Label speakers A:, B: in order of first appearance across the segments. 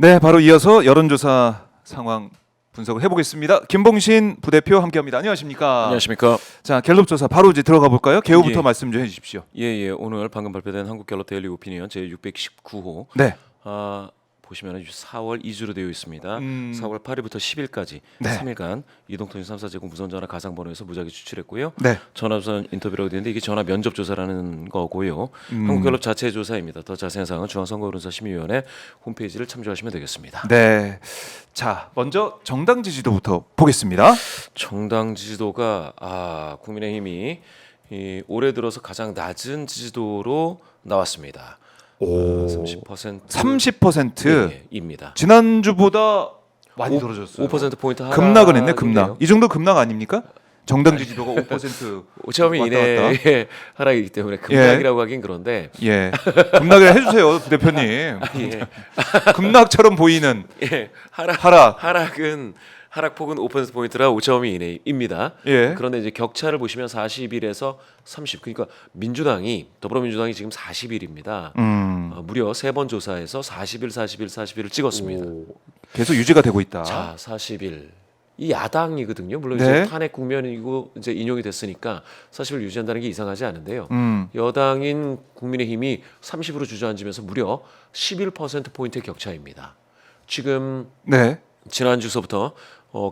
A: 네, 바로 이어서 여론조사 상황 분석을 해보겠습니다. 김봉신 부대표 함께합니다. 안녕하십니까?
B: 안녕하십니까?
A: 자, 갤럽 조사 바로 이제 들어가 볼까요? 개요부터
B: 예.
A: 말씀 좀 해주십시오.
B: 예. 오늘 방금 발표된 한국갤럽 데일리 오피니언 제 619호.
A: 네.
B: 보시면 4월 2주로 되어 있습니다. 4월 8일부터 10일까지
A: 네.
B: 3일간 이동통신 3사 제공 무선전화 가상번호에서 무작위 추출했고요.
A: 네.
B: 전화우선 인터뷰라고 되어 있는데 이게 전화 면접 조사라는 거고요. 한국갤럽 자체 조사입니다. 더 자세한 사항은 중앙선거여론조사심의위원회 홈페이지를 참조하시면 되겠습니다.
A: 네. 자, 먼저 정당 지지도부터 보겠습니다.
B: 정당 지지도가 국민의힘이 올해 들어서 가장 낮은 지지도로 나왔습니다. 30%
A: 30%입니다.
B: 입니다.
A: 지난주보다 많이 떨어졌어요.
B: 5% 포인트
A: 급락을 했네, 급락. 이 정도 급락 아닙니까? 정당 지지도가 5%
B: 처음에
A: 왔다 갔다.
B: 이내 하락이기 때문에 급락이라고 하긴 그런데
A: 예. 급락을 해주세요, 부대표님.
B: 예.
A: 급락처럼 보이는
B: 예.
A: 하락.
B: 하락폭은 5% 포인트라 5.2 이내입니다.
A: 예.
B: 그런데 이제 격차를 보시면 41에서 30. 그러니까 더불어민주당이 지금 41입니다. 무려 3번 조사에서 41을 찍었습니다.
A: 계속 유지가 되고 있다.
B: 자, 41. 이 야당이거든요. 물론
A: 네.
B: 이제 탄핵 국면이고 이제 인용이 됐으니까 40을 유지한다는 게 이상하지 않은데요. 여당인 국민의힘이 30으로 주저앉으면서 무려 11% 포인트의 격차입니다. 지금
A: 네.
B: 지난 주서부터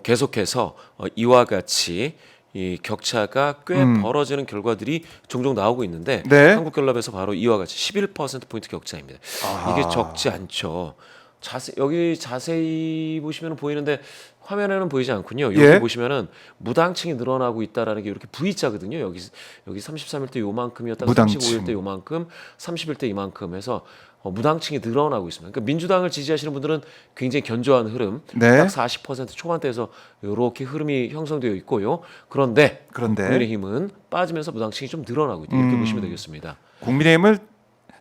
B: 계속해서 이와 같이 이 격차가 꽤 벌어지는 결과들이 종종 나오고 있는데
A: 네.
B: 한국갤럽에서 바로 이와 같이 11% 포인트 격차입니다.
A: 아하.
B: 이게 적지 않죠. 여기 자세히 보시면 보이는데 화면에는 보이지 않군요. 여기
A: 예.
B: 보시면은 무당층이 늘어나고 있다라는 게 이렇게 V자거든요. 여기 33일 때 요만큼이었다가
A: 무당층.
B: 35일 때 요만큼, 30일 때 이만큼 해서 무당층이 늘어나고 있습니다. 그러니까 민주당을 지지하시는 분들은 굉장히 견조한 흐름,
A: 네.
B: 딱 40% 초반대에서 이렇게 흐름이 형성되어 있고요. 그런데 국민의힘은 빠지면서 무당층이 좀 늘어나고 있다. 이렇게 보시면 되겠습니다.
A: 국민의힘을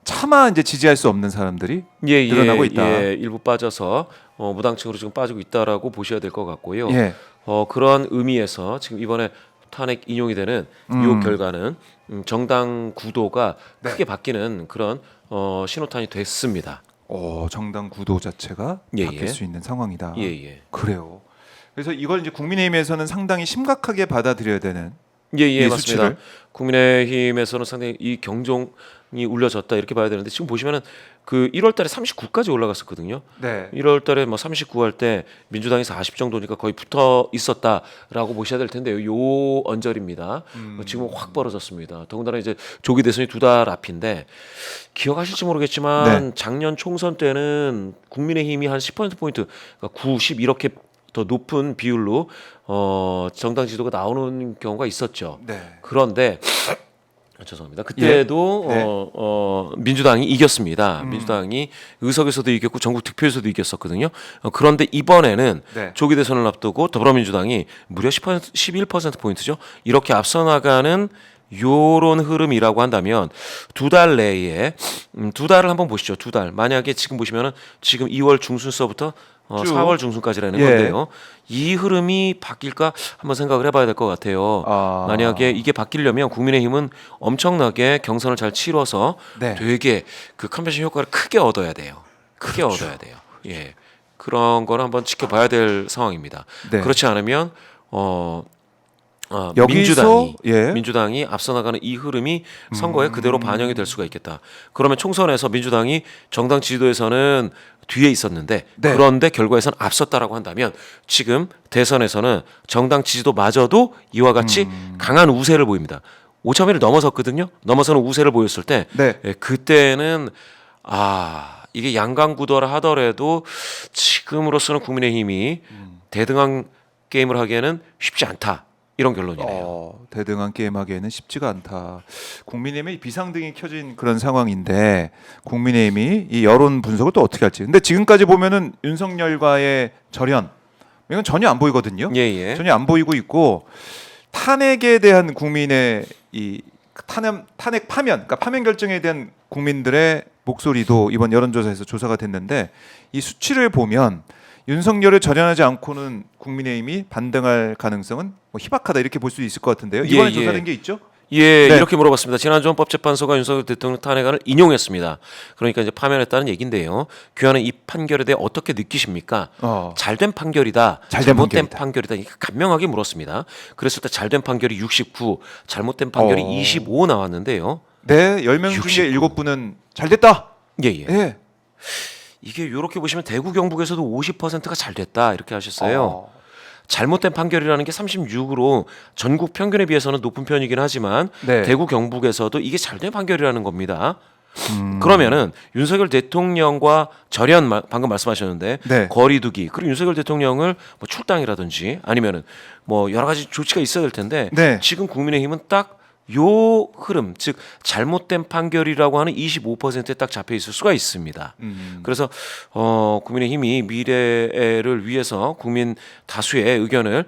A: 차마 이제 지지할 수 없는 사람들이 늘어나고 있다.
B: 예, 일부 빠져서 무당층으로 지금 빠지고 있다라고 보셔야 될 것 같고요.
A: 예.
B: 그런 의미에서 지금 이번에 탄핵 인용이 되는 이 결과는 정당 구도가 크게 바뀌는 그런 신호탄이 됐습니다.
A: 정당 구도 자체가
B: 예,
A: 바뀔
B: 예.
A: 수 있는 상황이다.
B: 예.
A: 그래요. 그래서 이걸 이제 국민의힘에서는 상당히 심각하게 받아들여야 되는
B: 예,
A: 이
B: 맞습니다.
A: 수치를?
B: 국민의힘에서는 상당히 이 경종이 울려졌다 이렇게 봐야 되는데 지금 보시면은 그 1월달에 39까지 올라갔었거든요.
A: 네.
B: 1월달에 뭐 39 할 때 민주당이 40 정도니까 거의 붙어 있었다라고 보셔야 될 텐데요. 요 언저리입니다. 지금 확 벌어졌습니다. 더군다나 이제 조기 대선이 2달 앞인데 기억하실지 모르겠지만 작년 총선 때는 국민의힘이 한 10% 포인트, 그러니까 9, 10 이렇게 더 높은 비율로 정당 지도가 나오는 경우가 있었죠.
A: 네.
B: 그런데 죄송합니다. 그때도 민주당이 이겼습니다. 민주당이 의석에서도 이겼고 전국 득표에서도 이겼었거든요. 그런데 이번에는
A: 네.
B: 조기 대선을 앞두고 더불어민주당이 무려 11% 포인트죠. 이렇게 앞서 나가는 요런 흐름이라고 한다면 2달 내에 2달을 한번 보시죠. 2달. 만약에 지금 보시면은 지금 2월 중순서부터 4월 중순까지라는 건데요. 이 흐름이 바뀔까 한번 생각을 해봐야 될 것 같아요. 만약에 이게 바뀌려면 국민의힘은 엄청나게 경선을 잘 치러서 되게 그 컨벤션 효과를 크게 얻어야 돼요. 크게 얻어야 돼요. 예, 그런 거를 한번 지켜봐야 될 상황입니다. 그렇지 않으면
A: 여기서
B: 민주당이 앞서 나가는 이 흐름이 선거에 그대로 반영이 될 수가 있겠다. 그러면 총선에서 민주당이 정당 지지도에서는 뒤에 있었는데 그런데 결과에서는 앞섰다라고 한다면 지금 대선에서는 정당 지지도마저도 이와 같이 강한 우세를 보입니다. 5.1을 넘어섰거든요. 넘어서는 우세를 보였을 때 그때는 이게 양강구도라 하더라도 지금으로서는 국민의힘이 대등한 게임을 하기에는 쉽지 않다. 이런 결론이네요.
A: 대등한 게임하기에는 쉽지가 않다. 국민의힘의 비상등이 켜진 그런 상황인데 국민의힘이 이 여론 분석을 또 어떻게 할지. 근데 지금까지 보면은 윤석열과의 절연 이건 전혀 안 보이거든요. 전혀 안 보이고 있고 탄핵에 대한 국민의 이 탄핵 파면, 그러니까 파면 결정에 대한 국민들의 목소리도 이번 여론조사에서 조사가 됐는데 이 수치를 보면 윤석열을 절연하지 않고는 국민의힘이 반등할 가능성은 뭐 희박하다 이렇게 볼 수 있을 것 같은데요. 이번에 조사된 게 있죠?
B: 예,
A: 네.
B: 이렇게 물어봤습니다. 지난주 헌법재판소가 윤석열 대통령 탄핵안을 인용했습니다. 그러니까 이제 파면했다는 얘긴데요. 귀하는 이 판결에 대해 어떻게 느끼십니까? 잘된 판결이다,
A: 잘된
B: 잘못된
A: 판결이다.
B: 판결이다. 이렇게 간명하게 물었습니다. 그랬을 때 잘된 판결이 69, 잘못된 판결이 25 나왔는데요.
A: 네, 10명 중에 7분은 잘 됐다.
B: 예, 예.
A: 예.
B: 이게 이렇게 보시면 대구 경북에서도 50%가 잘 됐다 이렇게 하셨어요. 잘못된 판결이라는 게 36으로 전국 평균에 비해서는 높은 편이긴 하지만
A: 네.
B: 대구 경북에서도 이게 잘된 판결이라는 겁니다. 그러면은 윤석열 대통령과 절연 방금 말씀하셨는데
A: 네.
B: 거리두기 그리고 윤석열 대통령을 뭐 출당이라든지 아니면은 뭐 여러 가지 조치가 있어야 될 텐데
A: 네.
B: 지금 국민의힘은 딱 요 흐름 즉 잘못된 판결이라고 하는 25%에 딱 잡혀 있을 수가 있습니다. 그래서 국민의힘이 미래를 위해서 국민 다수의 의견을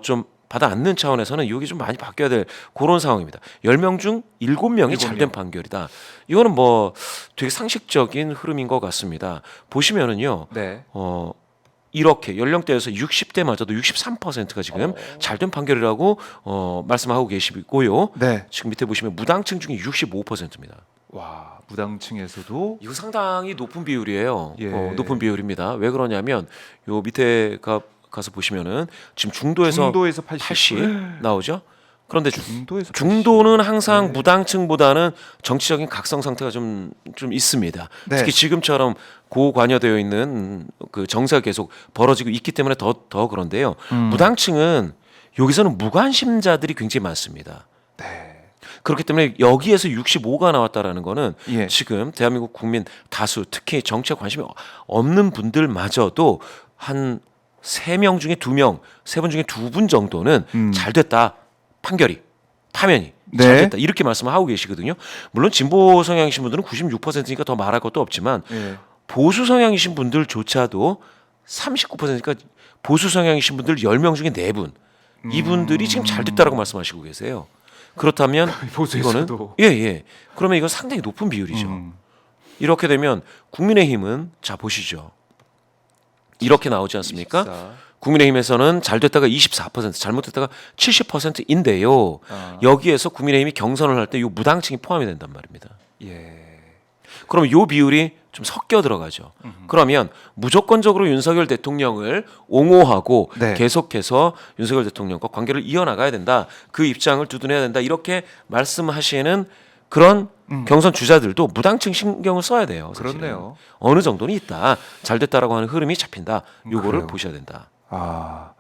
B: 좀 받아 안는 차원에서는 이게 좀 많이 바뀌어야 될 그런 상황입니다. 10명 중 7명이 잘된 판결이다. 이거는 뭐 되게 상식적인 흐름인 것 같습니다. 보시면은요.
A: 네.
B: 이렇게 연령대에서 60대마저도 63%가 지금 잘된 판결이라고 말씀하고 계시고요.
A: 네.
B: 지금 밑에 보시면 무당층 중에 65%입니다.
A: 와, 무당층에서도
B: 이거 상당히 높은 비율이에요.
A: 예.
B: 높은 비율입니다. 왜 그러냐면 요 밑에 가서 보시면은 지금 중도에서 80 나오죠. 그런데
A: 중도에서
B: 중도는 항상 무당층보다는 정치적인 각성 상태가 좀 있습니다.
A: 네.
B: 특히 지금처럼 고관여되어 있는 그 정세가 계속 벌어지고 있기 때문에 더 그런데요. 무당층은 여기서는 무관심자들이 굉장히 많습니다.
A: 네.
B: 그렇기 때문에 여기에서 65가 나왔다라는 거는
A: 예.
B: 지금 대한민국 국민 다수 특히 정치에 관심이 없는 분들마저도 한 3명 중에 2명, 3분 중에 2분 정도는 잘 됐다. 판결이 파면이
A: 네.
B: 잘 됐다 이렇게 말씀을 하고 계시거든요. 물론 진보 성향이신 분들은 96%니까 더 말할 것도 없지만
A: 예.
B: 보수 성향이신 분들조차도 39%니까 보수 성향이신 분들 10명 중에 4분 이분들이 지금 잘 됐다라고 말씀하시고 계세요. 그렇다면
A: 보수에서도.
B: 이거는 예. 그러면 이건 상당히 높은 비율이죠. 이렇게 되면 국민의힘은 자 보시죠. 이렇게 나오지 않습니까?
A: 24.
B: 국민의힘에서는 잘 됐다가 24%, 잘못됐다가 70%인데요. 여기에서 국민의힘이 경선을 할 때 이 무당층이 포함이 된단 말입니다.
A: 예.
B: 그러면 이 비율이 좀 섞여 들어가죠. 그러면 무조건적으로 윤석열 대통령을 옹호하고
A: 네.
B: 계속해서 윤석열 대통령과 관계를 이어나가야 된다. 그 입장을 두둔해야 된다. 이렇게 말씀하시는 그런 경선 주자들도 무당층 신경을 써야 돼요. 사실은.
A: 그렇네요.
B: 어느 정도는 있다. 잘 됐다라고 하는 흐름이 잡힌다. 요거를
A: 그래요.
B: 보셔야 된다.
A: 아,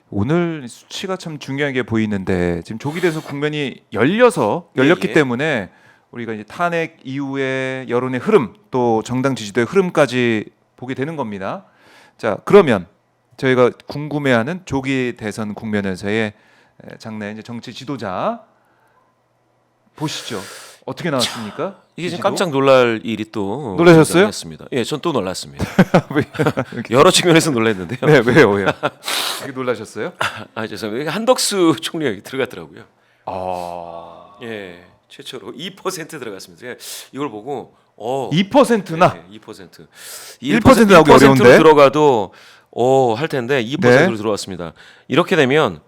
A: 오늘 수치가 참 중요하게 보이는데 지금 조기돼서 국면이 열렸기
B: 예.
A: 때문에 우리가 이제 탄핵 이후의 여론의 흐름 또 정당 지지도의 흐름까지 보게 되는 겁니다. 자, 그러면 저희가 궁금해하는 조기 대선 국면에서의 장래 이제 정치 지도자 보시죠. 어떻게 나왔습니까?
B: 이게 지금
A: 지지도?
B: 깜짝 놀랄 일이 또
A: 놀라셨어요?
B: 습니다 예, 전 또 놀랐습니다.
A: 왜?
B: 여러 측면에서 놀랐는데요.
A: 네, 왜요? 되게 놀라셨어요?
B: 아, 죄송합니다. 한덕수 총리가 여기 들어갔더라고요.
A: 아,
B: 예, 최초로 2% 들어갔습니다. 제가 이걸 보고
A: 2%나
B: 2%.
A: 1% 나오기 어려운데?
B: 들어가도 할 텐데 2%로
A: 네.
B: 들어왔습니다. 이렇게 되면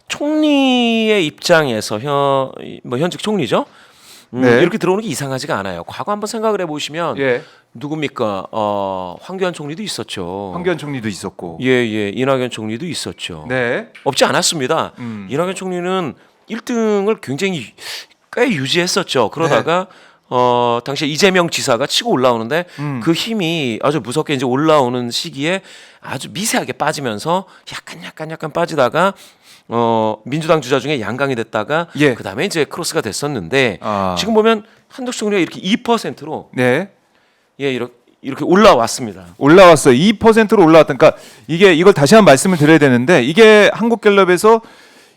B: 총리의 입장에서 현직 총리죠.
A: 네.
B: 이렇게 들어오는 게 이상하지가 않아요. 과거 한번 생각을 해보시면
A: 예.
B: 누굽니까? 황교안 총리도 있었죠.
A: 황교안 총리도 있었고.
B: 예, 이낙연 총리도 있었죠.
A: 네.
B: 없지 않았습니다. 이낙연 총리는 1등을 굉장히 꽤 유지했었죠. 그러다가 당시에 이재명 지사가 치고 올라오는데 그 힘이 아주 무섭게 이제 올라오는 시기에 아주 미세하게 빠지면서 약간 빠지다가 민주당 주자 중에 양강이 됐다가
A: 예.
B: 그다음에 이제 크로스가 됐었는데
A: 아.
B: 지금 보면 한덕수 총리가 이렇게 2%로
A: 네.
B: 예, 이렇게 올라왔습니다.
A: 올라왔어요. 2%로 올라왔다. 그러니까 이걸 다시 한번 말씀을 드려야 되는데 이게 한국갤럽에서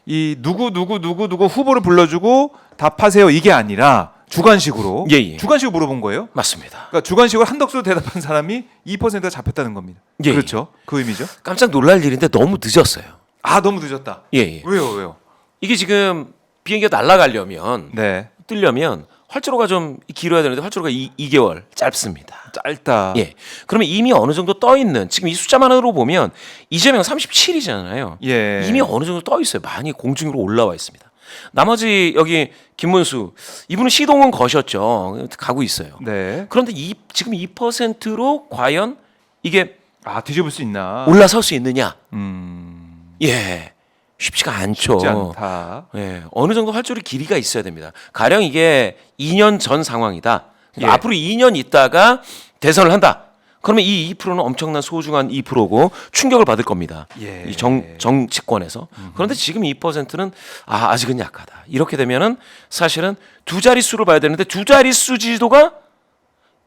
A: 이 누구 후보를 불러주고 답하세요 이게 아니라 주관식으로
B: 예.
A: 주관식으로 물어본 거예요.
B: 맞습니다.
A: 그러니까 주관식으로 한덕수로 대답한 사람이 2%가 잡혔다는 겁니다.
B: 예.
A: 그렇죠. 그 의미죠.
B: 깜짝 놀랄 일인데 너무 늦었어요.
A: 아, 너무 늦었다.
B: 예.
A: 왜요?
B: 이게 지금 비행기가 날아가려면
A: 네.
B: 뜨려면 활주로가 좀 길어야 되는데 활주로가 2개월 짧습니다.
A: 짧다.
B: 예. 그러면 이미 어느 정도 떠 있는 지금 이 숫자만으로 보면 이재명 37이잖아요.
A: 예.
B: 이미 어느 정도 떠 있어요. 많이 공중으로 올라와 있습니다. 나머지 여기 김문수 이분은 시동은 거셨죠. 가고 있어요.
A: 네.
B: 그런데 지금 2%로 과연 이게
A: 뒤집을 수 있나?
B: 올라설 수 있느냐?
A: 음.
B: 예. 쉽지가 않죠.
A: 쉽지 않다.
B: 예. 어느 정도 활주로 길이가 있어야 됩니다. 가령 이게 2년 전 상황이다.
A: 예.
B: 앞으로 2년 있다가 대선을 한다. 그러면 이 2%는 엄청난 소중한 2%고 충격을 받을 겁니다.
A: 예.
B: 이 정치권에서. 그런데 지금 2%는 아직은 약하다. 이렇게 되면은 사실은 두 자릿수를 봐야 되는데 두 자릿수 지지도가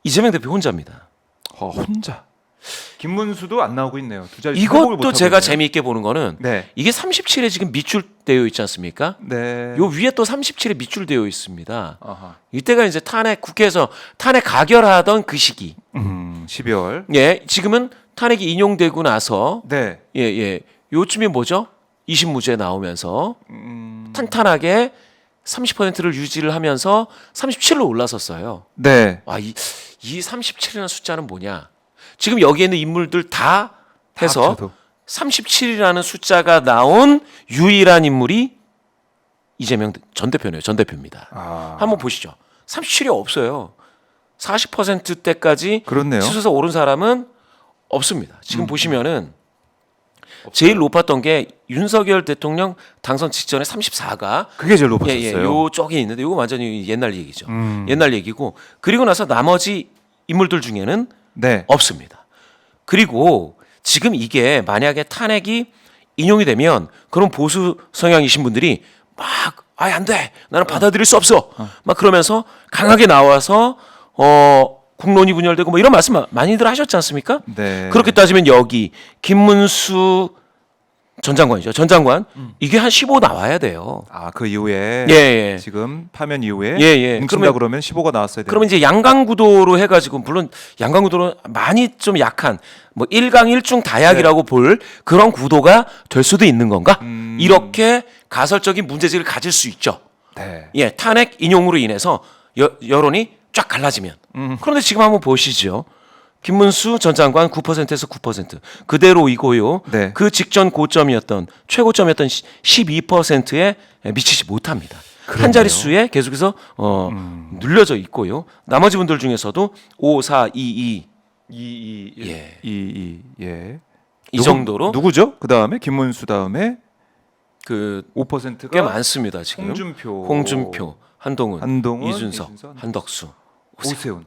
B: 이재명 대표 혼자입니다.
A: 혼자. 김문수도 안 나오고 있네요. 두 자리 회복을
B: 이것도
A: 못하고
B: 제가
A: 있네요.
B: 재미있게 보는 거는
A: 네.
B: 이게 37에 지금 밑줄되어 있지 않습니까?
A: 네.
B: 요 위에 또 37에 밑줄되어 있습니다.
A: 아하.
B: 이때가 이제 국회에서 탄핵 가결하던 그 시기.
A: 12월.
B: 예, 지금은 탄핵이 인용되고 나서
A: 네.
B: 예. 요쯤이 뭐죠? 20무죄 나오면서
A: 음.
B: 탄탄하게 30%를 유지를 하면서 37로 올라섰어요.
A: 네.
B: 이 37이라는 숫자는 뭐냐? 지금 여기에 있는 인물들 다 해서
A: 합쳐도.
B: 37이라는 숫자가 나온 유일한 인물이 이재명 전 대표네요. 전 대표입니다. 한번 보시죠. 37이 없어요. 40%대까지
A: 그렇네요.
B: 치솟아 오른 사람은 없습니다. 지금 보시면은 제일 높았던 게 윤석열 대통령 당선 직전에 34가
A: 그게 제일 높았었어요.
B: 요 쪽에 있는데 이거 완전히 옛날 얘기죠. 옛날 얘기고 그리고 나서 나머지 인물들 중에는
A: 네.
B: 없습니다. 그리고 지금 이게 만약에 탄핵이 인용이 되면 그런 보수 성향이신 분들이 막 안 돼. 나는 받아들일 수 없어. 막 그러면서 강하게 나와서 국론이 분열되고 뭐 이런 말씀 많이들 하셨지 않습니까?
A: 네.
B: 그렇게 따지면 여기 김문수 전 장관이죠. 전 장관 이게 한 15 나와야 돼요.
A: 그 이후에
B: 예.
A: 지금 파면 이후에
B: 예.
A: 뭉친다 그러면 15가 나왔어야 돼요.
B: 그러면 이제 양강구도로 해가지고 물론 양강구도는 많이 좀 약한 뭐 1강 1중 다약이라고 볼 그런 구도가 될 수도 있는 건가? 이렇게 가설적인 문제제기를 가질 수 있죠.
A: 네.
B: 예, 탄핵 인용으로 인해서 여론이 쫙 갈라지면. 그런데 지금 한번 보시죠. 김문수 전 장관 9%에서 9% 그대로이고요.
A: 네.
B: 그 직전 고점이었던 최고점이었던 12%에 미치지 못합니다. 한 자릿수에 계속해서 눌려져 있고요. 나머지 분들 중에서도 5, 4, 2, 2 예.
A: 예.
B: 이 정도로
A: 누구죠? 그다음에 김문수 다음에
B: 그
A: 5%가
B: 꽤 많습니다. 지금 홍준표, 한동훈, 이준석, 한덕수,
A: 오세훈.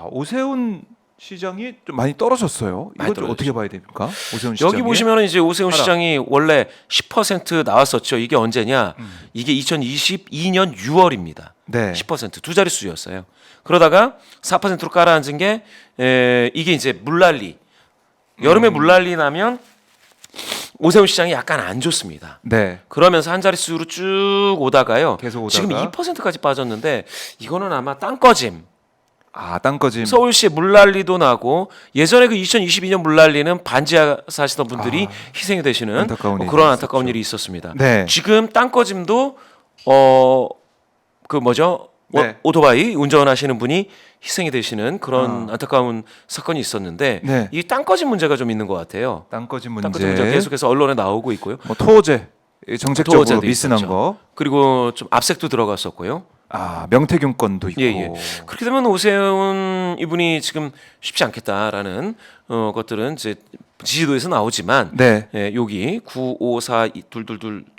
A: 오세훈 시장이 좀 많이 떨어졌어요.
B: 많이
A: 이거 좀 어떻게 봐야 됩니까? 오세훈 시장.
B: 여기 보시면은 이제 오세훈 시장이 원래 10% 나왔었죠. 이게 언제냐? 이게 2022년 6월입니다.
A: 네.
B: 10% 두 자릿수였어요. 그러다가 4%로 깔아앉은 게 이게 이제 물난리. 여름에 물난리 나면 오세훈 시장이 약간 안 좋습니다.
A: 네.
B: 그러면서 한 자릿수로 쭉 오다가요.
A: 계속 오다가
B: 지금 2%까지 빠졌는데 이거는 아마 땅꺼짐.
A: 땅꺼짐.
B: 서울시에 물난리도 나고 예전에 그 2022년 물난리는 반지하 사시던 분들이 희생이 되시는
A: 안타까운 일이
B: 그런 안타까운 일이 있었습니다.
A: 네.
B: 지금 땅꺼짐도 그 뭐죠?
A: 네.
B: 오토바이 운전하시는 분이 희생이 되시는 그런 안타까운 사건이 있었는데
A: 네.
B: 이 땅꺼짐 문제가 좀 있는 것 같아요.
A: 땅꺼짐 문제.
B: 땅꺼짐 문제가 계속해서 언론에 나오고 있고요.
A: 뭐 토호제 정책적으로
B: 토호제도
A: 미스난
B: 있었죠.
A: 거.
B: 그리고 좀 압색도 들어갔었고요.
A: 명태균 건도 있고.
B: 예. 그렇게 되면 오세훈 이분이 지금 쉽지 않겠다라는 것들은 이제 지지도에서 나오지만
A: 네.
B: 예, 여기 9, 5, 4, 2, 2, 2,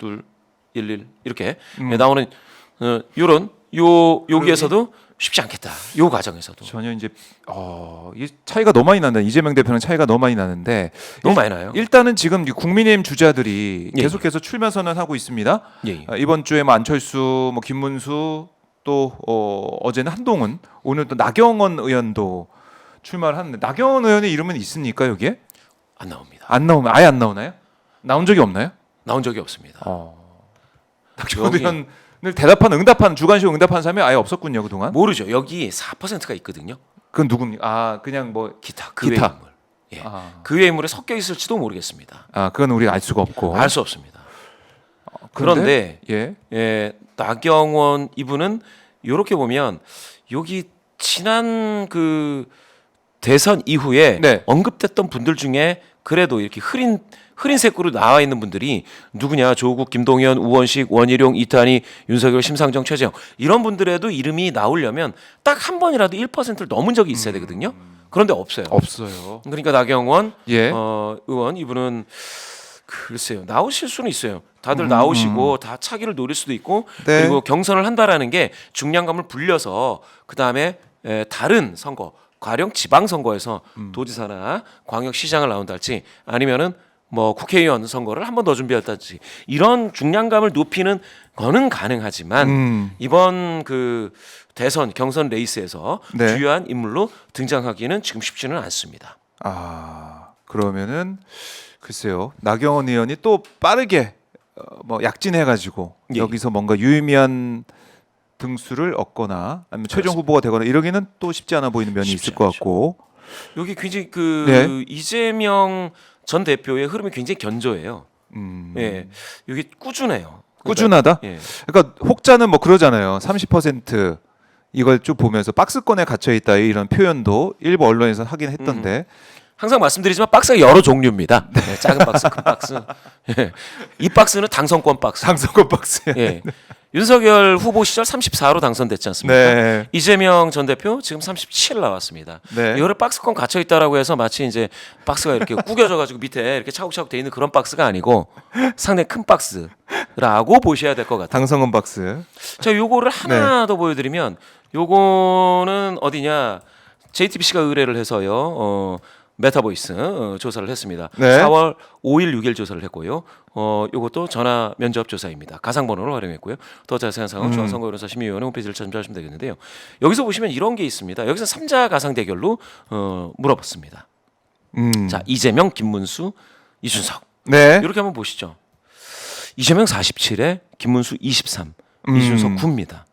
B: 2, 1, 1 이렇게 나오는 요런 여기에서도 쉽지 않겠다. 요 과정에서도
A: 전혀 이제 이 차이가 너무 많이 난다. 이재명 대표는 차이가 너무 많이 나는데
B: 너무 많이 나요.
A: 일단은 지금 이 국민의힘 주자들이
B: 예,
A: 계속해서 출마 선언하고 있습니다.
B: 예.
A: 이번 주에 뭐 안철수, 뭐 김문수 또 어제는 한동훈, 오늘 또 나경원 의원도 출마를 하는데 나경원 의원의 이름은 있습니까 여기에?
B: 안 나옵니다.
A: 안 나오면 아예 안 나오나요? 나온 적이 없나요?
B: 나온 적이 없습니다.
A: 나경원
B: 여기-
A: 의원을 응답한 주관식 응답한 사람이 아예 없었군요 그동안.
B: 모르죠. 여기 4%가 있거든요.
A: 그건 누굽니까? 그냥 뭐
B: 기타 그 외
A: 기타.
B: 인물. 예. 그 외 인물에 섞여 있을지도 모르겠습니다.
A: 그건 우리가 알 수가 없고.
B: 알 수 없습니다. 그런데
A: 예.
B: 나경원 이분은 이렇게 보면 여기 지난 그 대선 이후에
A: 네.
B: 언급됐던 분들 중에 그래도 이렇게 흐린색으로 나와 있는 분들이 누구냐? 조국, 김동연, 우원식, 원희룡, 이탄희, 윤석열, 심상정, 최재형 이런 분들에도 이름이 나오려면 딱 한 번이라도 1%를 넘은 적이 있어야 되거든요. 그런데 없어요.
A: 없어요.
B: 그러니까 나경원
A: 예.
B: 의원 이분은 글쎄요 나오실 수는 있어요. 다들 나오시고 다 차기를 노릴 수도 있고
A: 네.
B: 그리고 경선을 한다라는 게 중량감을 불려서 그 다음에 다른 선거, 가령 지방 선거에서 도지사나 광역시장을 나온다 할지 아니면은 뭐 국회의원 선거를 한 번 더 준비했다든지 이런 중량감을 높이는 거는 가능하지만 이번 그 대선 경선 레이스에서
A: 네.
B: 주요한 인물로 등장하기는 지금 쉽지는 않습니다.
A: 아 그러면은 글쎄요 나경원 의원이 또 빠르게 뭐 약진해가지고
B: 예.
A: 여기서 뭔가 유의미한 등수를 얻거나 아니면 최종 후보가 되거나 이러기는 또 쉽지 않아 보이는 면이
B: 쉽지
A: 있을 것
B: 않죠.
A: 같고.
B: 여기 굉장히 그
A: 네.
B: 이재명 전 대표의 흐름이 굉장히 견조해요. 예, 여기 꾸준해요.
A: 꾸준하다.
B: 예.
A: 그러니까 혹자는 뭐 그러잖아요. 30% 이걸 쭉 보면서 박스권에 갇혀 있다 이런 표현도 일부 언론에서 하긴 했던데.
B: 항상 말씀드리지만 박스가 여러 종류입니다. 네, 작은 박스, 큰 박스. 예. 이 박스는 당선권 박스.
A: 당선권 박스에.
B: 예. 윤석열 후보 시절 34로 당선됐지 않습니까?
A: 네.
B: 이재명 전 대표 지금 37 나왔습니다.
A: 네.
B: 이거를 박스권 갇혀 있다라고 해서 마치 이제 박스가 이렇게 구겨져 가지고 밑에 이렇게 차곡차곡 돼 있는 그런 박스가 아니고 상당히 큰 박스라고 보셔야 될 것 같아요.
A: 당선권 박스.
B: 자, 요거를
A: 네.
B: 하나 더 보여드리면 요거는 어디냐? JTBC가 의뢰를 해서요. 메타보이스 조사를 했습니다.
A: 네.
B: 4월 5일, 6일 조사를 했고요. 요것도 전화 면접 조사입니다. 가상번호를 활용했고요. 더 자세한 사항은 중앙선거여론사 심의위원회 홈페이지를 참조하시면 되겠는데요. 여기서 보시면 이런 게 있습니다. 여기서 3자 가상 대결로 물어봤습니다. 자, 이재명, 김문수, 이준석.
A: 네.
B: 이렇게 한번 보시죠. 이재명 47에 김문수 23, 이준석 9입니다.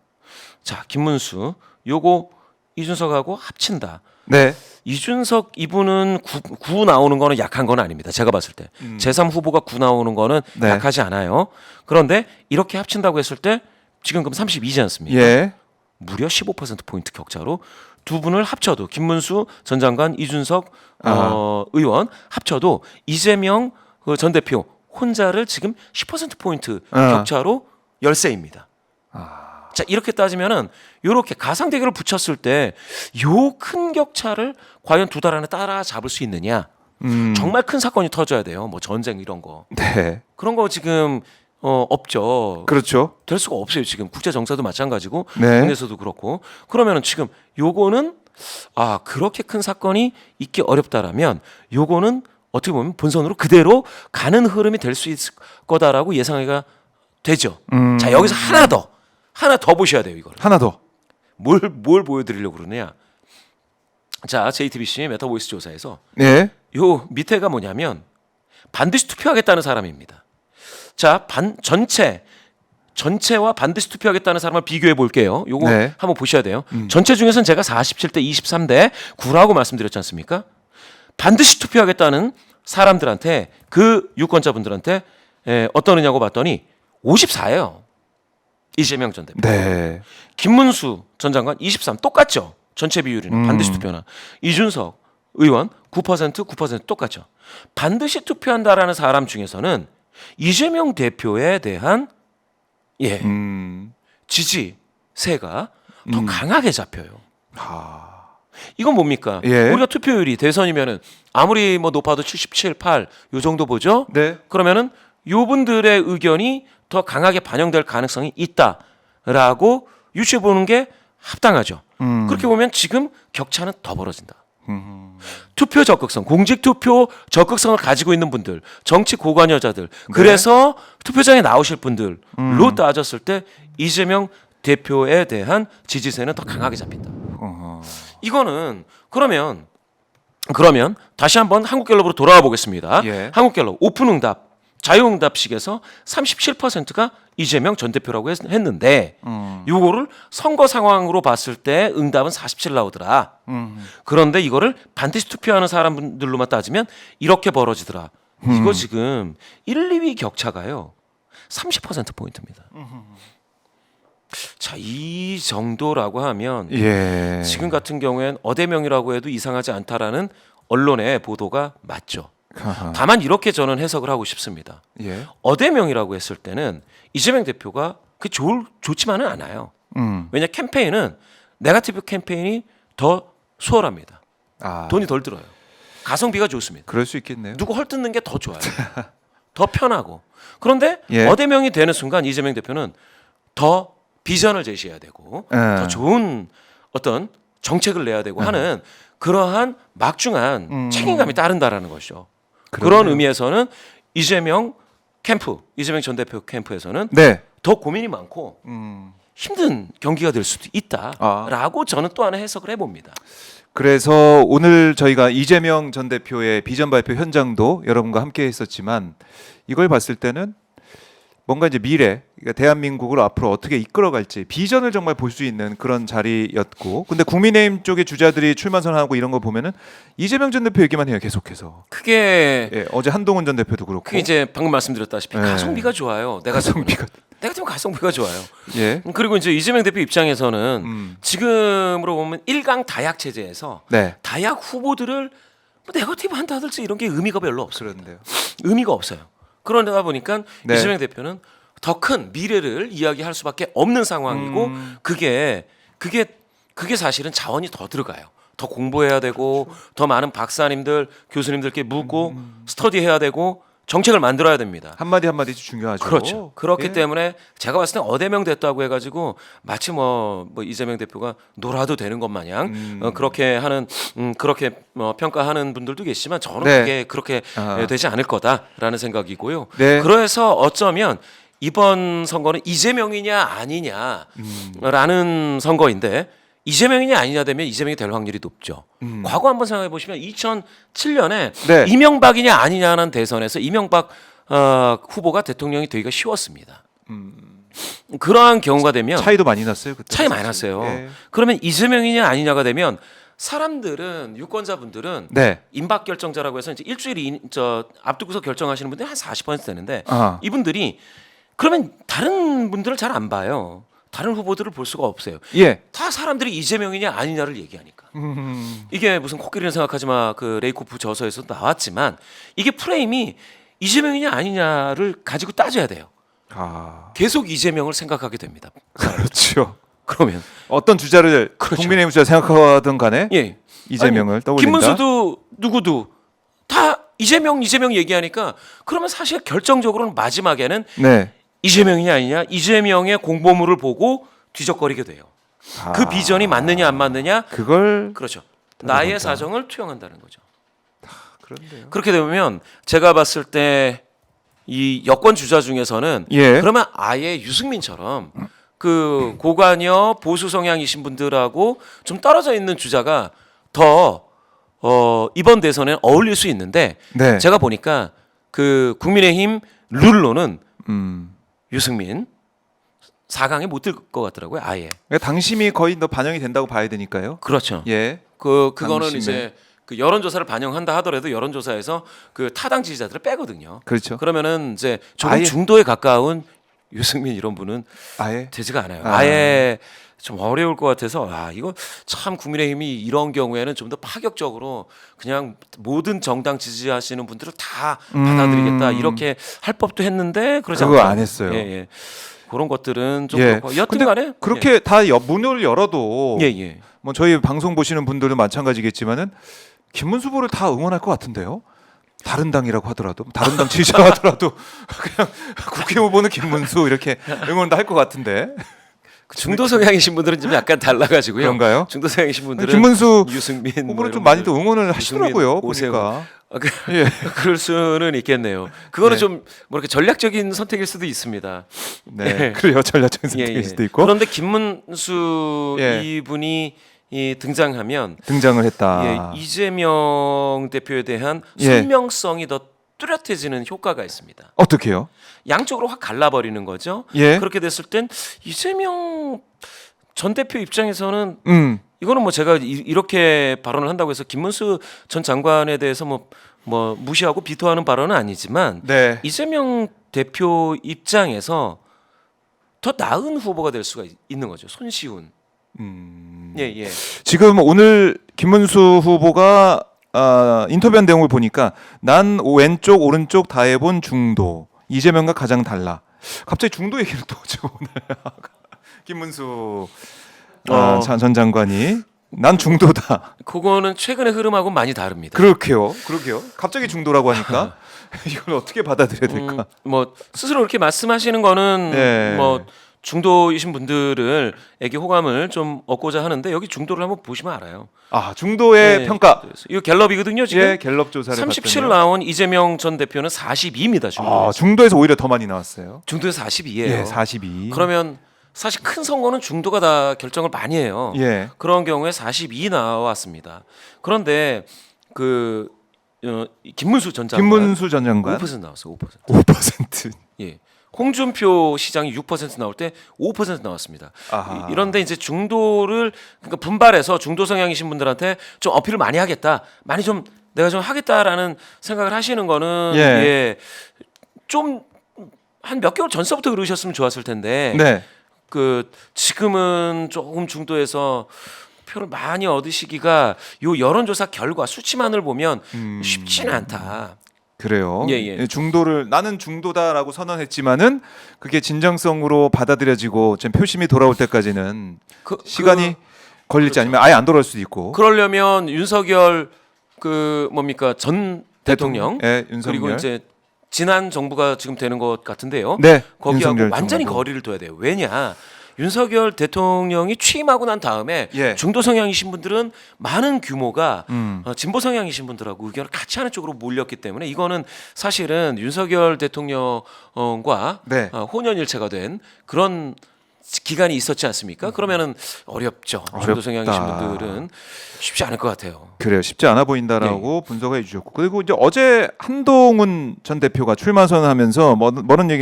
B: 자, 김문수 요거 이준석하고 합친다.
A: 네.
B: 이준석 이분은 9 나오는 거는 약한 건 아닙니다. 제가 봤을 때 제3 후보가 9 나오는 거는
A: 네.
B: 약하지 않아요. 그런데 이렇게 합친다고 했을 때 지금 그럼 32지 않습니까?
A: 예.
B: 무려 15% 포인트 격차로 두 분을 합쳐도 김문수 전 장관, 이준석 의원 합쳐도 이재명 전 대표 혼자를 지금 10% 포인트 격차로 열세입니다. 자, 이렇게 따지면은 요렇게 가상 대결을 붙였을 때 요 큰 격차를 과연 두 달 안에 따라잡을 수 있느냐? 정말 큰 사건이 터져야 돼요. 뭐 전쟁 이런 거.
A: 네.
B: 그런 거 지금 없죠.
A: 그렇죠.
B: 될 수가 없어요. 지금 국제 정세도 마찬가지고
A: 네.
B: 국내에서도 그렇고. 그러면은 지금 요거는 그렇게 큰 사건이 있기 어렵다라면 요거는 어떻게 보면 본선으로 그대로 가는 흐름이 될 수 있을 거다라고 예상하기가 되죠. 자, 여기서 하나 더 보셔야 돼요, 이거를.
A: 하나 더.
B: 뭘 보여드리려고 그러냐? 자, JTBC 메타보이스 조사에서
A: 예.
B: 요 밑에가 뭐냐면 반드시 투표하겠다는 사람입니다. 자, 전체와 반드시 투표하겠다는 사람을 비교해 볼게요. 요거
A: 네.
B: 한번 보셔야 돼요. 전체 중에서는 제가 47대 23대 9라고 말씀드렸지 않습니까? 반드시 투표하겠다는 사람들한테 그 유권자분들한테 어떠느냐고 봤더니 54예요. 이재명 전 대표.
A: 네.
B: 김문수 전 장관 23 똑같죠. 전체 비율이는 반드시 투표나. 이준석 의원 9% 똑같죠. 반드시 투표한다라는 사람 중에서는 이재명 대표에 대한 지지세가 더 강하게 잡혀요. 이건 뭡니까?
A: 예.
B: 우리가 투표율이 대선이면은 아무리 뭐 높아도 77, 8 요 정도 보죠.
A: 네.
B: 그러면은 요분들의 의견이 더 강하게 반영될 가능성이 있다라고 유추해 보는 게 합당하죠. 그렇게 보면 지금 격차는 더 벌어진다. 투표 적극성, 공직 투표 적극성을 가지고 있는 분들, 정치 고관여자들, 그래서 투표장에 나오실 분들로 따졌을 때 이재명 대표에 대한 지지세는 더 강하게 잡힌다. 이거는 그러면 다시 한번 한국갤럽으로 돌아와 보겠습니다.
A: 예.
B: 한국갤럽 오픈응답, 자유응답식에서 37%가 이재명 전 대표라고 했는데 요거를 선거 상황으로 봤을 때 응답은 47 나오더라. 그런데 이거를 반드시 투표하는 사람들로만 따지면 이렇게 벌어지더라. 이거 지금 1, 2위 격차가요. 30%포인트입니다. 자, 이 정도라고 하면
A: 예.
B: 지금 같은 경우엔 어대명이라고 해도 이상하지 않다라는 언론의 보도가 맞죠.
A: 아하.
B: 다만 이렇게 저는 해석을 하고 싶습니다.
A: 예.
B: 어대명이라고 했을 때는 이재명 대표가 그 좋지만은 않아요. 왜냐 캠페인은 네거티브 캠페인이 더 수월합니다.
A: 아,
B: 돈이 덜 들어요. 가성비가 좋습니다.
A: 그럴 수 있겠네요.
B: 누구 헐뜯는 게 더 좋아요. 더 편하고. 그런데
A: 예.
B: 어대명이 되는 순간 이재명 대표는 더 비전을 제시해야 되고
A: 예.
B: 더 좋은 어떤 정책을 내야 되고 하는 그러한 막중한 책임감이 따른다라는 것이죠. 그런
A: 그러네요.
B: 의미에서는 이재명 캠프, 이재명 전 대표 캠프에서는
A: 네.
B: 더 고민이 많고 힘든 경기가 될 수도
A: 아.
B: 있다라고 저는 또 하나 해석을 해봅니다.
A: 그래서 오늘 저희가 이재명 전 대표의 비전 발표 현장도 여러분과 함께 했었지만 이걸 봤을 때는 뭔가 이제 미래, 그러니까 대한민국을 앞으로 어떻게 이끌어갈지 비전을 정말 볼 수 있는 그런 자리였고, 근데 국민의힘 쪽의 주자들이 출마 선언하고 이런 거 보면은 이재명 전 대표 얘기만 해요, 계속해서.
B: 그게
A: 예, 어제 한동훈 전 대표도 그렇고.
B: 그게 이제 방금 말씀드렸다시피
A: 네.
B: 가성비가 좋아요.
A: 가성비가.
B: 내가 지금 가성비가 좋아요.
A: 예.
B: 그리고 이제 이재명 대표 입장에서는 지금으로 보면 일강 다약 체제에서
A: 네.
B: 다약 후보들을 뭐 네거티브 한다든지 이런 게 의미가 별로 없어요.
A: 그런데요.
B: 의미가 없어요. 그러다 보니까
A: 네.
B: 이재명 대표는 더 큰 미래를 이야기할 수밖에 없는 상황이고 그게 사실은 자원이 더 들어가요. 더 공부해야 되고 더 많은 박사님들, 교수님들께 묻고 스터디해야 되고 정책을 만들어야 됩니다.
A: 한마디 한마디 중요하죠.
B: 그렇죠. 그렇기
A: 예.
B: 때문에 제가 봤을 때 어대명 됐다고 해가지고 마치 뭐 이재명 대표가 놀아도 되는 것 마냥 그렇게 하는 그렇게 평가하는 분들도 계시지만 저는
A: 네.
B: 그게 그렇게
A: 아.
B: 되지 않을 거다라는 생각이고요.
A: 네.
B: 그래서 어쩌면 이번 선거는 이재명이냐 아니냐라는 선거인데 이재명이냐 아니냐 되면 이재명이 될 확률이 높죠. 과거 한번 생각해 보시면 2007년에
A: 네.
B: 이명박이냐 아니냐는 대선에서 이명박 후보가 대통령이 되기가 쉬웠습니다. 그러한 경우가 되면
A: 차이도 많이 났어요, 그때.
B: 차이 많이 났어요.
A: 예.
B: 그러면 이재명이냐 아니냐가 되면 사람들은 유권자분들은
A: 네.
B: 임박 결정자라고 해서 이제 일주일 앞두고서 결정하시는 분들이 한 40% 되는데
A: 아.
B: 이분들이 그러면 다른 분들을 잘 안 봐요. 다른 후보들을 볼 수가 없어요.
A: 예.
B: 다 사람들이 이재명이냐 아니냐를 얘기하니까. 이게 무슨 코끼리는 생각하지 마 그 레이코프 저서에서 나왔지만 이게 프레임이 이재명이냐 아니냐를 가지고 따져야 돼요.
A: 아.
B: 계속 이재명을 생각하게 됩니다.
A: 그렇죠.
B: 그러면
A: 어떤 주자를
B: 그렇죠.
A: 국민의힘 주자 생각하든 간에
B: 예
A: 이재명을
B: 아니,
A: 떠올린다.
B: 김문수도 누구도 다 이재명 얘기하니까 그러면 사실 결정적으로는 마지막에는
A: 네.
B: 이재명이냐 아니냐 이재명의 공보물을 보고 뒤적거리게 돼요.
A: 아.
B: 그 비전이 맞느냐 안 맞느냐
A: 그걸
B: 그렇죠. 나의
A: 그렇다.
B: 사정을 투영한다는 거죠.
A: 그런데요.
B: 그렇게 되면 제가 봤을 때 이 여권 주자 중에서는
A: 예.
B: 그러면 아예 유승민처럼 그 고관여 보수 성향이신 분들하고 좀 떨어져 있는 주자가 더 이번 대선에 어울릴 수 있는데
A: 네.
B: 제가 보니까 그 국민의힘 룰로는 유승민 4강에 못 들 것 같더라고요. 아예.
A: 그러니까 당심이 거의 더 반영이 된다고 봐야 되니까요.
B: 그렇죠.
A: 예.
B: 그거는
A: 당심에.
B: 이제 그 여론조사를 반영한다 하더라도 여론조사에서 그 타당 지지자들을 빼거든요.
A: 그렇죠.
B: 그러면은 이제 조금
A: 아예.
B: 중도에 가까운 유승민 이런 분은
A: 아예.
B: 되지가 않아요.
A: 아.
B: 아예 좀 어려울 것 같아서 이거 참 국민의힘이 이런 경우에는 좀 더 파격적으로 그냥 모든 정당 지지하시는 분들을 다 받아들이겠다 이렇게 할 법도 했는데 그러지
A: 그거
B: 않고
A: 안 했어요.
B: 예, 예. 그런 것들은 좀
A: 예.
B: 그렇고
A: 근데
B: 여튼간에
A: 그렇게 다 문을 열어도
B: 예, 예.
A: 뭐 저희 방송 보시는 분들은 마찬가지겠지만은 김문수 후보를 다 응원할 것 같은데요. 다른 당이라고 하더라도 다른 당 지지자 하더라도 그냥 국회 후보는 김문수 이렇게 응원 다 할 것 같은데.
B: 중도 성향이신 분들은 좀 약간 달라가지고요.
A: 그런가요?
B: 중도 성향이신 분들은
A: 김문수
B: 유승민
A: 후보를
B: 뭐
A: 좀
B: 이런
A: 많이도
B: 분들,
A: 응원을
B: 유승민,
A: 하시더라고요.
B: 오세훈.
A: 보니까.
B: 예. 그럴 수는 있겠네요. 그거는
A: 네.
B: 좀 뭐 이렇게 전략적인 선택일 수도 있습니다.
A: 네,
B: 예.
A: 그래요. 전략적인
B: 예,
A: 선택일
B: 예.
A: 수도 있고
B: 그런데 김문수
A: 예.
B: 이분이 등장하면
A: 등장을 했다.
B: 예, 이재명 대표에 대한
A: 예.
B: 선명성이 더 뚜렷해지는 효과가 있습니다.
A: 어떻게요?
B: 양쪽으로 확 갈라버리는 거죠.
A: 예.
B: 그렇게 됐을 땐 이재명 전 대표 입장에서는 이거는 뭐 제가 이렇게 발언을 한다고 해서 김문수 전 장관에 대해서 뭐 무시하고 비토하는 발언은 아니지만
A: 네.
B: 이재명 대표 입장에서 더 나은 후보가 될 수가 있는 거죠. 손쉬운. 예, 예.
A: 지금 오늘 김문수 후보가 인터뷰한 내용을 보니까 난 왼쪽 오른쪽 다 해본 중도 이재명과 가장 달라. 갑자기 중도 얘기를 또 하죠 오늘. 김문수 전 장관이 난 중도다.
B: 그거는 최근의 흐름하고 많이 다릅니다.
A: 그렇게요. 갑자기 중도라고 하니까 이걸 어떻게 받아들여야 될까?
B: 뭐 스스로 그렇게 말씀하시는 거는
A: 네.
B: 뭐 중도이신 분들에게 호감을 좀 얻고자 하는데 여기 중도를 한번 보시면 알아요.
A: 중도의
B: 네,
A: 평가.
B: 이거 갤럽이거든요 지금.
A: 예, 갤럽 조사를
B: 37
A: 봤더니요.
B: 나온 이재명 전 대표는 42입니다 중도.
A: 중도에서 오히려 더 많이 나왔어요.
B: 중도에서 42예요.
A: 예, 42.
B: 그러면 사실 큰 선거는 중도가 다 결정을 많이 해요.
A: 예.
B: 그런 경우에 42 나왔습니다. 그런데 김문수 전 장관
A: 김문수 전 장관
B: 5% 나왔어요. 5%.
A: 5%.
B: 예. 홍준표 시장이 6% 나올 때 5% 나왔습니다.
A: 아하.
B: 이런데 이제 중도를 그러니까 분발해서 중도 성향이신 분들한테 좀 어필을 많이 하겠다. 많이 좀 내가 좀 하겠다라는 생각을 하시는 거는
A: 예.
B: 좀 한 몇 개월 전서부터 그러셨으면 좋았을 텐데
A: 네.
B: 지금은 조금 중도에서 표를 많이 얻으시기가 요 여론조사 결과 수치만을 보면 쉽지는 않다.
A: 그래요.
B: 예.
A: 중도를 나는 중도다라고 선언했지만은 그게 진정성으로 받아들여지고 좀 표심이 돌아올 때까지는 시간이 걸릴지 아니면 아예 안 돌아올 수도 있고.
B: 그러려면 윤석열 전 대통령
A: 예, 윤석열.
B: 그리고 이제 지난 정부가 지금 되는 것 같은데요.
A: 네.
B: 거기하고
A: 윤석열
B: 완전히
A: 정부.
B: 거리를 둬야 돼요. 왜냐? 윤석열 대통령이 취임하고 난 다음에
A: 예.
B: 중도 성향이신 분들은 많은 규모가
A: 음.
B: 진보 성향이신 분들하고 의견을 같이 하는 쪽으로 몰렸기 때문에 이거는 사실은 윤석열 대통령과
A: 네.
B: 혼연일체가 된 그런 기간이 있었지 않습니까? 그러면은 어렵죠. 중도 성향이신 분들은 쉽지 않을 것 같아요.
A: 그래요. 쉽지 않아 보인다라고 분석해 주셨고 그리고 이제 어제 한동훈 전 대표가 출마 선언하면서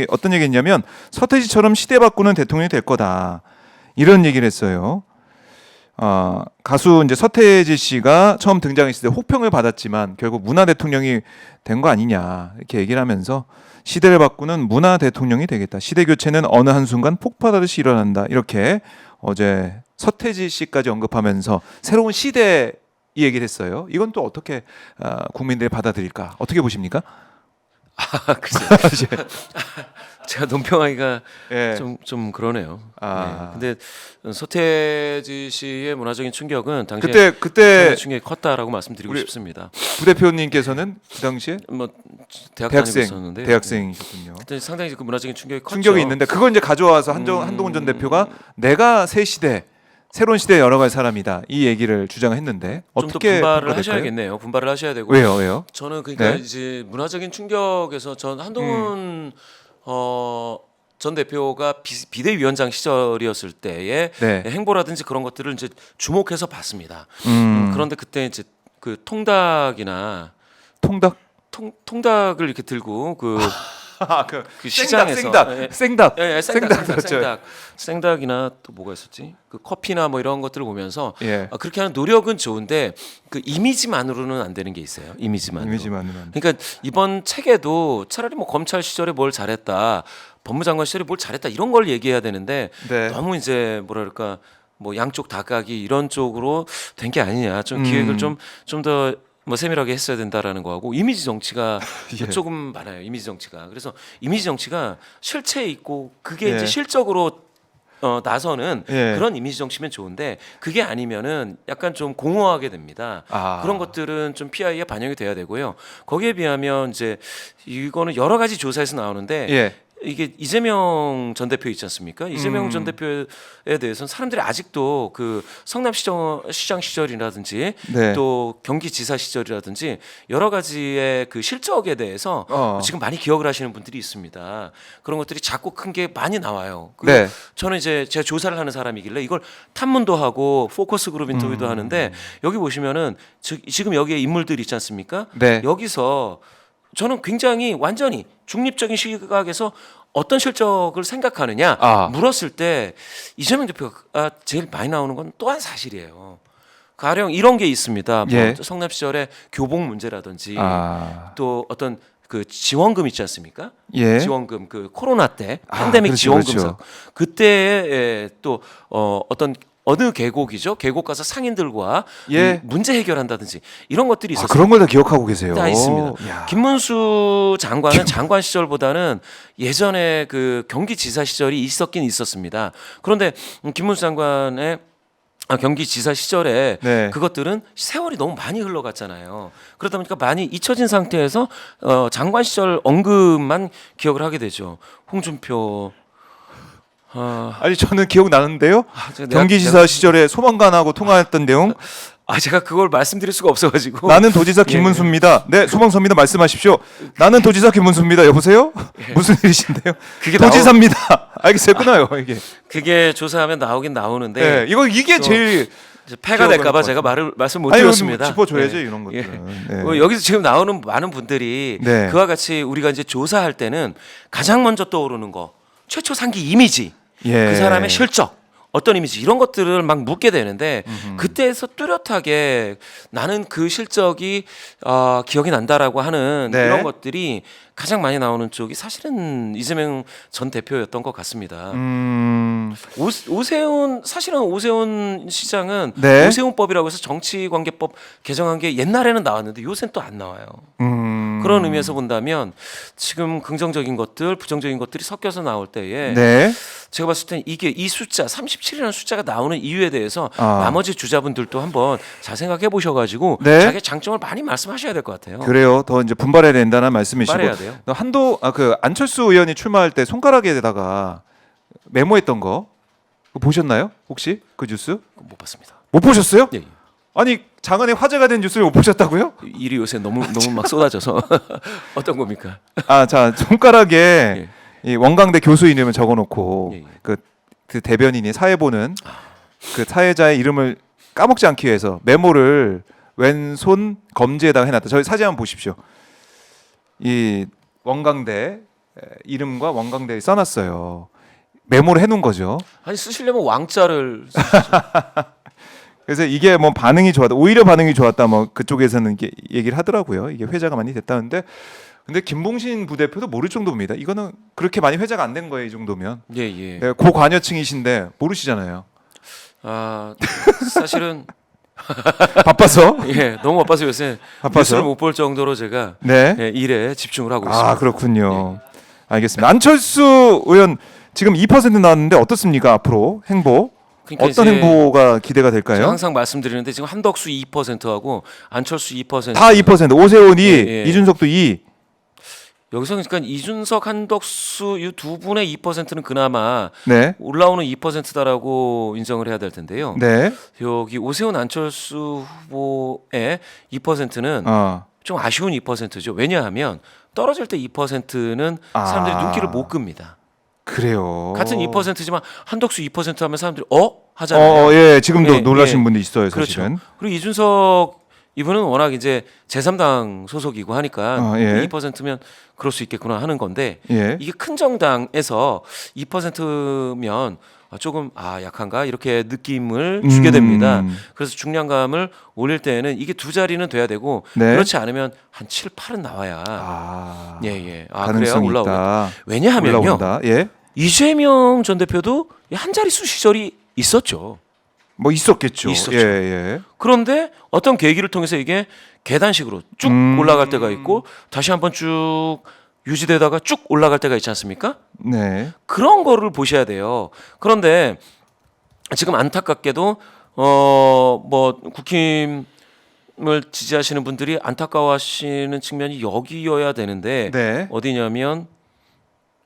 A: 어떤 얘기했냐면 서태지처럼 시대 바꾸는 대통령이 될 거다 이런 얘기를 했어요. 가수 이제 서태지 씨가 처음 등장했을 때 호평을 받았지만 결국 문화 대통령이 된 거 아니냐 이렇게 얘기를 하면서 시대를 바꾸는 문화 대통령이 되겠다. 시대 교체는 어느 한순간 폭발하듯이 일어난다. 이렇게 어제 서태지 씨까지 언급하면서 새로운 시대 이 얘기를 했어요. 이건 또 어떻게 국민들이 받아들일까? 어떻게 보십니까?
B: 글쎄요. 제가 논평하기가
A: 예.
B: 좀 그러네요.
A: 아.
B: 근데 서태지 씨의 문화적인 충격은 당시에
A: 그때
B: 충격이 컸다라고 말씀드리고
A: 우리
B: 싶습니다.
A: 부대표님께서는 그 당시에
B: 뭐 대학 다니고 있었는데
A: 대학생이셨군요.
B: 그때 상당히 그 문화적인 충격이 컸죠.
A: 충격이 있는데 그걸 이제 가져와서 한동훈 전 대표가 내가 새 시대 새로운 시대에 열어갈 사람이다 이 얘기를 주장했는데
B: 좀 더
A: 어떻게
B: 분발을
A: 평가될까요?
B: 하셔야겠네요. 분발을 하셔야 되고.
A: 왜요?
B: 저는 그러니까
A: 네.
B: 이제 문화적인 충격에서 전 한동훈 전 대표가 비대위원장 시절이었을 때의
A: 네.
B: 행보라든지 그런 것들을 이제 주목해서 봤습니다.
A: 음.
B: 그런데 그때 이제 그 통닭이나
A: 통닭?
B: 통닭을 이렇게 들고 그 시장에서
A: 생닭.
B: 예,
A: 생닭 그렇죠.
B: 생닭이나 또 뭐가 있었지? 그 커피나 뭐 이런 것들을 보면서
A: 예.
B: 그렇게 하는 노력은 좋은데 그 이미지만으로는 안 되는 게 있어요. 이미지만으로. 그러니까 이번 책에도 차라리 뭐 검찰 시절에 뭘 잘했다, 법무장관 시절에 뭘 잘했다 이런 걸 얘기해야 되는데
A: 네.
B: 너무 이제 뭐랄까 뭐 양쪽 다가기 이런 쪽으로 된 게 아니냐. 좀 기획을 좀 더 뭐 세밀하게 했어야 된다라는 거하고 이미지 정치가
A: 예.
B: 조금 많아요. 이미지 정치가. 그래서 이미지 정치가 실체에 있고 그게
A: 예.
B: 이제 실적으로 나서는
A: 예.
B: 그런 이미지 정치면 좋은데 그게 아니면은 약간 좀 공허하게 됩니다. 그런 것들은 좀 PI에 반영이 돼야 되고요. 거기에 비하면 이제 이거는 여러 가지 조사에서 나오는데
A: 예.
B: 이게 이재명 전 대표 있지 않습니까? 이재명 전 대표에 대해서는 사람들이 아직도 그 성남시장 시절이라든지
A: 네.
B: 또 경기지사 시절이라든지 여러 가지의 그 실적에 대해서 지금 많이 기억을 하시는 분들이 있습니다. 그런 것들이 작고 큰 게 많이 나와요.
A: 네.
B: 저는 이제 제가 조사를 하는 사람이길래 이걸 탐문도 하고 포커스 그룹 인터뷰도 하는데 여기 보시면은 지금 여기에 인물들 있지 않습니까?
A: 네.
B: 여기서 저는 굉장히 완전히 중립적인 시각에서 어떤 실적을 생각하느냐 물었을 때 이재명 대표가 제일 많이 나오는 건 또한 사실이에요. 가령 이런 게 있습니다.
A: 예.
B: 뭐 성남 시절에 교복 문제라든지 또 어떤 그 지원금 있지 않습니까?
A: 예.
B: 지원금 그 코로나 때 팬데믹
A: 그렇죠,
B: 지원금
A: 그렇죠.
B: 사 그때에 또 어떤 어느 계곡이죠? 계곡 가서 상인들과
A: 예.
B: 문제 해결한다든지 이런 것들이 있었어요.
A: 그런 걸 다 기억하고 계세요.
B: 다 있습니다.
A: 야.
B: 김문수 장관은 장관 시절보다는 예전에 그 경기지사 시절이 있었긴 있었습니다. 그런데 김문수 장관의 경기지사 시절에
A: 네.
B: 그것들은 세월이 너무 많이 흘러갔잖아요. 그러다 보니까 많이 잊혀진 상태에서 장관 시절 언급만 기억을 하게 되죠. 홍준표.
A: 아니 저는 기억나는데요.
B: 제가
A: 경기지사 시절에 소방관하고 통화했던 내용.
B: 제가 그걸 말씀드릴 수가 없어가지고.
A: 나는 도지사 김문수입니다. 네, 소방서입니다. 말씀하십시오. 나는 도지사 김문수입니다. 여보세요? 무슨 일이신데요?
B: 그게
A: 도지사입니다. 알겠어요. 끊어요. 이게.
B: 그게 조사하면 나오긴 나오는데.
A: 네, 이게
B: 또
A: 제일
B: 이제 패가
A: 기억을
B: 될까봐
A: 할
B: 제가
A: 것
B: 말씀 못
A: 아니,
B: 드렸습니다.
A: 짚어줘야죠
B: 예.
A: 이런 것들.
B: 예.
A: 네.
B: 여기서 지금 나오는 많은 분들이
A: 네.
B: 그와 같이 우리가 이제 조사할 때는 가장 먼저 떠오르는 거 최초 상기 이미지,
A: 예.
B: 그 사람의 실적. 어떤 이미지 이런 것들을 막 묻게 되는데 그때에서 뚜렷하게 나는 그 실적이 기억이 난다라고 하는
A: 네.
B: 이런 것들이 가장 많이 나오는 쪽이 사실은 이재명 전 대표였던 것 같습니다. 오세훈 사실은 오세훈 시장은
A: 네.
B: 오세훈법이라고 해서 정치관계법 개정한 게 옛날에는 나왔는데 요새는 또 안 나와요. 그런 의미에서 본다면 지금 긍정적인 것들, 부정적인 것들이 섞여서 나올 때에
A: 네.
B: 제가 봤을 땐 이게 이 숫자 37이라는 숫자가 나오는 이유에 대해서
A: 아.
B: 나머지 주자분들도 한번 잘 생각해 보셔가지고
A: 네.
B: 자기 장점을 많이 말씀하셔야 될 것 같아요.
A: 그래요. 더 이제 분발해야 된다는 말씀이시고.
B: 분발해야 돼요.
A: 그 안철수 의원이 출마할 때 손가락에다가 메모했던 거 그거 보셨나요? 혹시 그 뉴스?
B: 못 봤습니다.
A: 못 보셨어요?
B: 예, 예.
A: 아니 장안에 화제가 된 뉴스를 못 보셨다고요?
B: 일이 요새 너무 막 쏟아져서 어떤 겁니까?
A: 자 손가락에
B: 예.
A: 이 원광대 교수 이름을 적어놓고
B: 예, 예.
A: 그 대변인이 사회 보는 그 사회자의 이름을 까먹지 않기 위해서 메모를 왼손 검지에다가 해놨다. 저희 사진 한번 보십시오. 이 원광대 이름과 원광대에 써놨어요. 메모를 해놓은 거죠.
B: 아니 쓰시려면 왕자를
A: 그래서 이게 뭐 반응이 좋았다. 오히려 반응이 좋았다. 뭐 그쪽에서는 이게 얘기를 하더라고요. 이게 회자가 많이 됐다는데. 근데 김봉신 부대표도 모를 정도입니다. 이거는 그렇게 많이 회자가 안 된 거예요. 이 정도면.
B: 예예.
A: 네, 고관여층이신데 모르시잖아요.
B: 사실은
A: 바빠서.
B: 예 너무 바빠서 요새
A: 바빠서?
B: 뉴스를 못 볼 정도로 제가
A: 네.
B: 일에 집중을 하고 있습니다.
A: 그렇군요. 알겠습니다. 안철수 의원 지금 2% 나왔는데 어떻습니까? 앞으로 행보
B: 그러니까
A: 어떤
B: 이제
A: 행보가 기대가
B: 제가
A: 될까요?
B: 항상 말씀드리는데 지금 한덕수 2%하고 안철수 2%
A: 다 2%. 오세훈이
B: 예.
A: 이준석도 2.
B: 여기서 그러니까 이준석 한덕수 이 두 분의 2%는 그나마
A: 네.
B: 올라오는 2%다라고 인정을 해야 될 텐데요.
A: 네.
B: 여기 오세훈 안철수 후보의 2%는 좀 아쉬운 2%죠. 왜냐하면 떨어질 때 2%는 사람들이 눈길을 못 끕니다.
A: 그래요.
B: 같은 2%지만 한덕수 2% 하면 사람들이 하잖아요.
A: 예, 지금도
B: 예,
A: 놀라신
B: 예.
A: 분도 있어요,
B: 그렇죠.
A: 사실은.
B: 그리고 이준석 이분은 워낙 이제 제3당 소속이고 하니까
A: 예.
B: 2%면 그럴 수 있겠구나 하는 건데
A: 예.
B: 이게 큰 정당에서 2%면 조금 약한가 이렇게 느낌을 주게 됩니다. 그래서 중량감을 올릴 때에는 이게 두 자리는 돼야 되고
A: 네.
B: 그렇지 않으면 한 7, 8은 나와야 그래요
A: 가능성이
B: 올라오고
A: 있다.
B: 왜냐하면요
A: 올라온다. 예.
B: 이재명 전 대표도 한 자릿수 시절이 있었죠.
A: 뭐 있었겠죠.
B: 있었죠.
A: 예.
B: 그런데 어떤 계기를 통해서 이게 계단식으로 쭉 올라갈 때가 있고 다시 한번 쭉 유지되다가 쭉 올라갈 때가 있지 않습니까?
A: 네.
B: 그런 거를 보셔야 돼요. 그런데 지금 안타깝게도 뭐 국힘을 지지하시는 분들이 안타까워하시는 측면이 여기여야 되는데
A: 네.
B: 어디냐면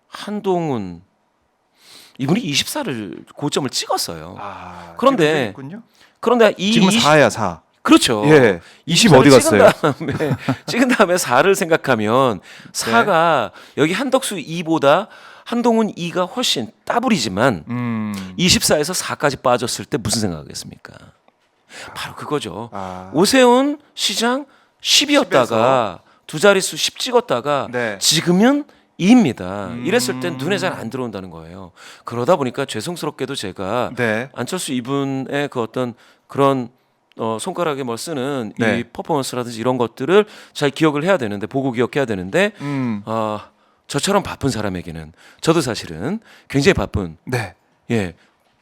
B: 한동훈 이분이 24를 고점을 찍었어요. 그런데 그런데
A: 지금 4야 4.
B: 그렇죠.
A: 예. 20 어디 갔어요?
B: 찍은 다음에 4를 생각하면 4가 여기 한덕수 2보다 한동훈 2가 훨씬 더블이지만 24에서 4까지 빠졌을 때 무슨 생각하겠습니까? 바로 그거죠. 오세훈 시장 10이었다가 두 자릿수 10 찍었다가
A: 네.
B: 지금은 2입니다. 이랬을 땐 눈에 잘 안 들어온다는 거예요. 그러다 보니까 죄송스럽게도 제가
A: 네.
B: 안철수 이분의 그 어떤 그런 손가락에 뭘 쓰는
A: 네.
B: 이 퍼포먼스라든지 이런 것들을 잘 기억을 해야 되는데 보고 기억해야 되는데 저처럼 바쁜 사람에게는 저도 사실은 굉장히 바쁜
A: 네.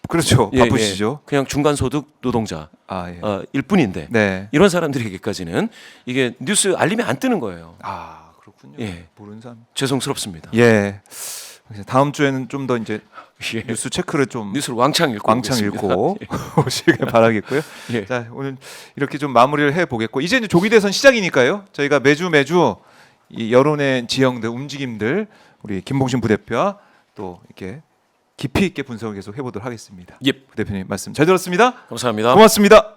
A: 그렇죠.
B: 예,
A: 바쁘시죠.
B: 예. 그냥 중간소득 노동자
A: 아 예.
B: 일 뿐인데
A: 네.
B: 이런 사람들에게까지는 이게 뉴스 알림이 안 뜨는 거예요.
A: 아 그렇군요.
B: 예.
A: 모르는 사람.
B: 죄송스럽습니다.
A: 예. 다음 주에는 좀 더 이제
B: 예.
A: 뉴스 체크를 좀
B: 뉴스를 왕창 읽고
A: 왕창
B: 오겠습니다.
A: 읽고 오시길 바라겠고요.
B: 예.
A: 자 오늘 이렇게 좀 마무리를 해 보겠고 이제 조기 대선 시작이니까요. 저희가 매주 이 여론의 지형들 움직임들 우리 김봉신 부대표와 또 이렇게 깊이 있게 분석을 계속 해보도록 하겠습니다.
B: 예.
A: 부대표님 말씀 잘 들었습니다.
B: 감사합니다.
A: 고맙습니다.